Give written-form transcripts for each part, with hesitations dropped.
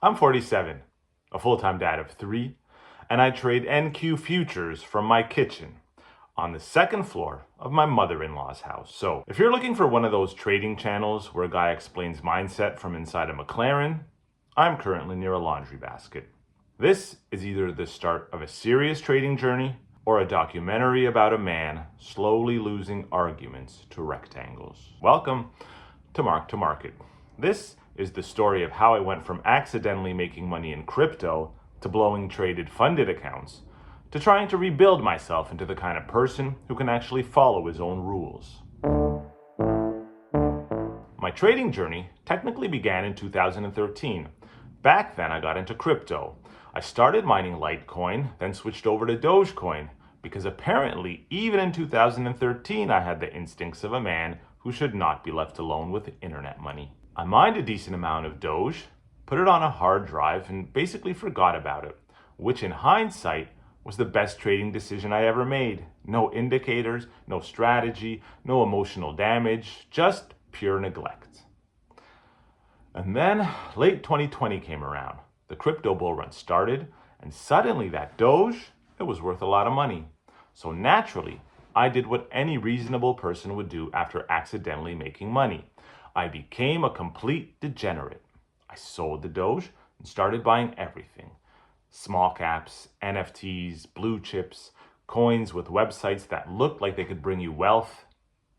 I'm 47, a full-time dad of 3, and I trade NQ futures from my kitchen on the second floor of my mother-in-law's house. So if you're looking for one of those trading channels where a guy explains mindset from inside a McLaren, I'm currently near a laundry basket. This is either the start of a serious trading journey or a documentary about a man slowly losing arguments to rectangles. Welcome to Mark to Market. This is the story of how I went from accidentally making money in crypto to blowing traded funded accounts to trying to rebuild myself into the kind of person who can actually follow his own rules. My trading journey technically began in 2013. Back then I got into crypto. I started mining Litecoin, then switched over to Dogecoin, because apparently even in 2013 I had the instincts of a man who should not be left alone with internet money. I mined a decent amount of Doge, put it on a hard drive, and basically forgot about it, which in hindsight was the best trading decision I ever made. No indicators, no strategy, no emotional damage, just pure neglect. And then late 2020 came around. The crypto bull run started, and suddenly that Doge, it was worth a lot of money. So naturally, I did what any reasonable person would do after accidentally making money. I became a complete degenerate. I sold the Doge and started buying everything. Small caps, NFTs, blue chips, coins with websites that looked like they could bring you wealth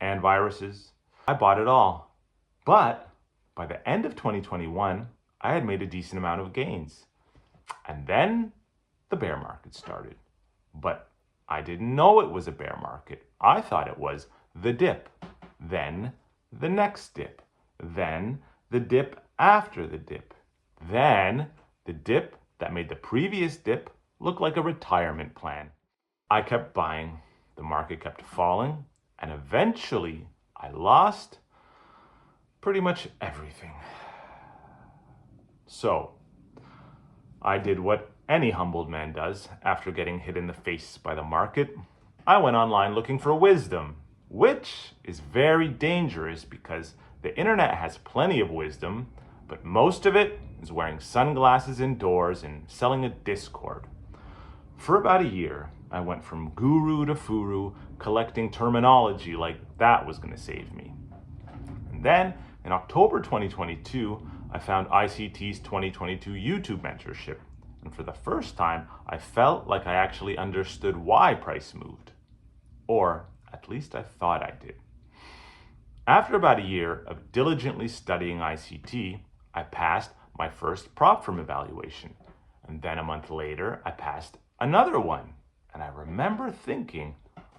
and viruses. I bought it all. But by the end of 2021, I had made a decent amount of gains. And then the bear market started. But I didn't know it was a bear market. I thought it was the dip, then the next dip, then the dip after the dip, then the dip that made the previous dip look like a retirement plan. I kept buying, the market kept falling, and eventually I lost pretty much everything. So I did what any humbled man does after getting hit in the face by the market. I went online looking for wisdom, which is very dangerous because the internet has plenty of wisdom, but most of it is wearing sunglasses indoors and selling a Discord. For about a year, I went from guru to furu, collecting terminology like that was going to save me. And then in October 2022, I found ICT's 2022 YouTube mentorship. And for the first time, I felt like I actually understood why price moved. Or at least I thought I did. After about a year of diligently studying ICT, I passed my first prop firm evaluation. And then a month later, I passed another one. And I remember thinking,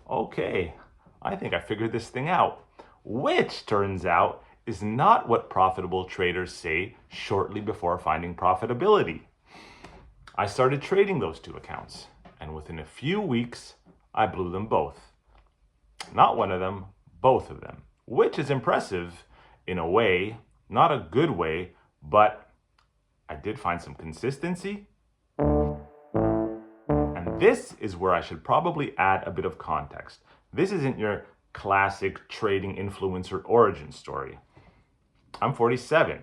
okay, I think I figured this thing out. Which turns out is not what profitable traders say shortly before finding profitability. I started trading those two accounts, and within a few weeks, I blew them both. Not one of them, both of them, which is impressive in a way, not a good way, but I did find some consistency. And this is where I should probably add a bit of context. This isn't your classic trading influencer origin story. I'm 47.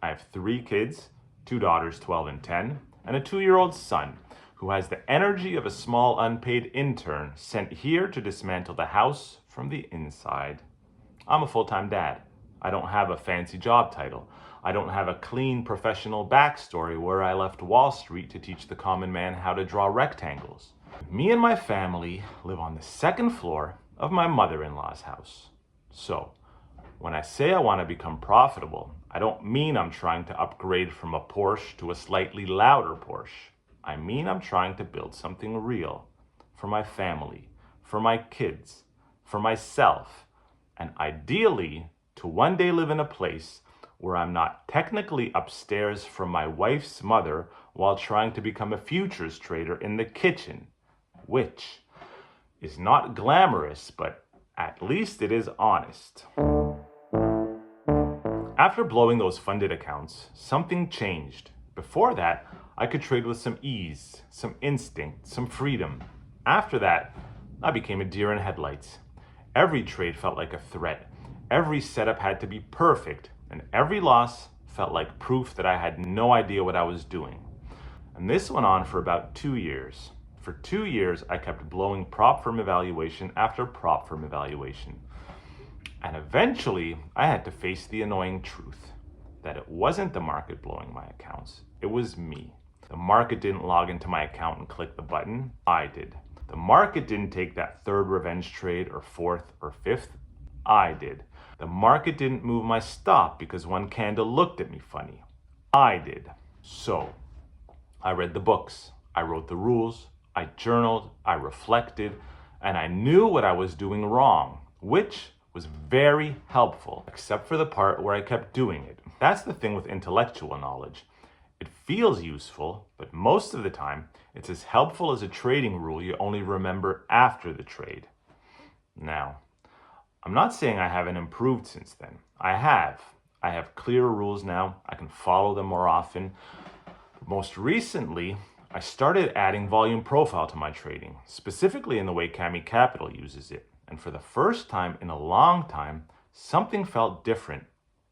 I have 3 kids, 2 daughters, 12 and 10, and a 2-year-old son who has the energy of a small unpaid intern sent here to dismantle the house from the inside. I'm a full-time dad. I don't have a fancy job title. I don't have a clean professional backstory where I left Wall Street to teach the common man how to draw rectangles. Me and my family live on the second floor of my mother-in-law's house. So, when I say I want to become profitable, I don't mean I'm trying to upgrade from a Porsche to a slightly louder Porsche. I mean I'm trying to build something real for my family, for my kids, for myself, and ideally to one day live in a place where I'm not technically upstairs from my wife's mother while trying to become a futures trader in the kitchen, which is not glamorous, but at least it is honest. After blowing those funded accounts, something changed. Before that, I could trade with some ease, some instinct, some freedom. After that, I became a deer in headlights. Every trade felt like a threat. Every setup had to be perfect, and every loss felt like proof that I had no idea what I was doing. And this went on for about 2 years. For 2 years, I kept blowing prop firm evaluation after prop firm evaluation. And eventually, I had to face the annoying truth that it wasn't the market blowing my accounts, it was me. The market didn't log into my account and click the button, I did. The market didn't take that third revenge trade or fourth or fifth, I did. The market didn't move my stop because one candle looked at me funny, I did. So, I read the books, I wrote the rules, I journaled, I reflected, and I knew what I was doing wrong, which was very helpful, except for the part where I kept doing it. That's the thing with intellectual knowledge. It feels useful, but most of the time, it's as helpful as a trading rule you only remember after the trade. Now, I'm not saying I haven't improved since then. I have. I have clearer rules now. I can follow them more often. Most recently, I started adding volume profile to my trading, specifically in the way Kami Capital uses it. And for the first time in a long time, something felt different.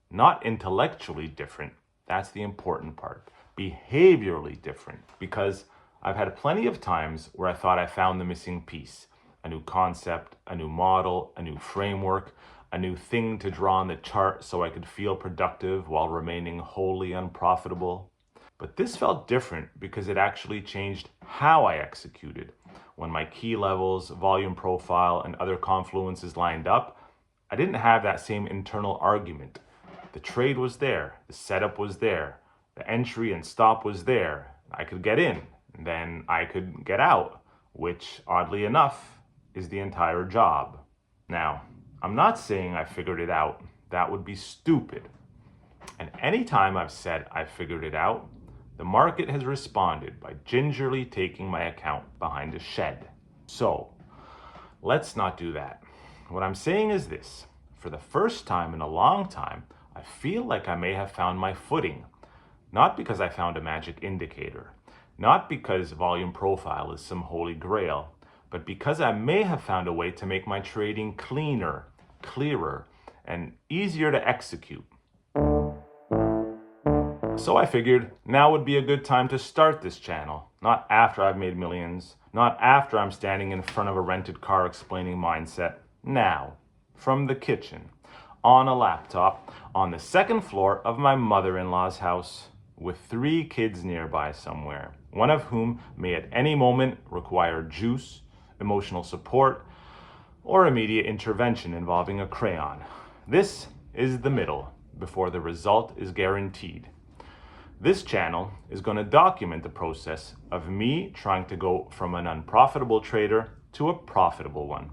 Not intellectually different, that's the important part. Behaviorally different, because I've had plenty of times where I thought I found the missing piece. A new concept, a new model, a new framework, a new thing to draw on the chart so I could feel productive while remaining wholly unprofitable. But this felt different because it actually changed how I executed. When my key levels, volume profile, and other confluences lined up, I didn't have that same internal argument. The trade was there, the setup was there, the entry and stop was there. I could get in, and then I could get out, which, oddly enough, is the entire job. Now, I'm not saying I figured it out. That would be stupid. And anytime I've said I figured it out, the market has responded by gingerly taking my account behind a shed. So, let's not do that. What I'm saying is this. For the first time in a long time, I feel like I may have found my footing. Not because I found a magic indicator. Not because volume profile is some holy grail. But because I may have found a way to make my trading cleaner, clearer, and easier to execute. So I figured now would be a good time to start this channel. Not after I've made millions, not after I'm standing in front of a rented car explaining mindset. Now, from the kitchen, on a laptop, on the second floor of my mother-in-law's house, with 3 kids nearby somewhere, one of whom may at any moment require juice, emotional support, or immediate intervention involving a crayon. This is the middle, before the result is guaranteed. This channel is going to document the process of me trying to go from an unprofitable trader to a profitable one.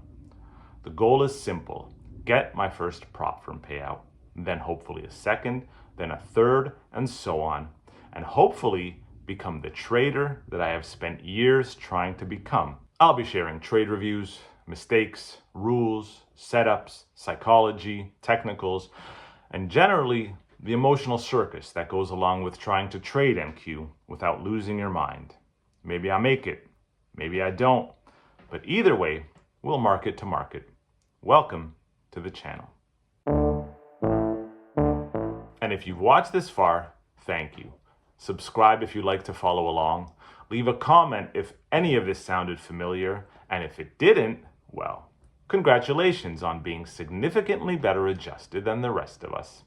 The goal is simple. Get my first prop firm payout, then hopefully a second, then a third, and so on. And hopefully become the trader that I have spent years trying to become. I'll be sharing trade reviews, mistakes, rules, setups, psychology, technicals, and generally the emotional circus that goes along with trying to trade MQ without losing your mind. Maybe I make it, maybe I don't, but either way, we'll market to market. Welcome to the channel. And if you've watched this far, thank you. Subscribe if you'd like to follow along. Leave a comment if any of this sounded familiar, and if it didn't, well, congratulations on being significantly better adjusted than the rest of us.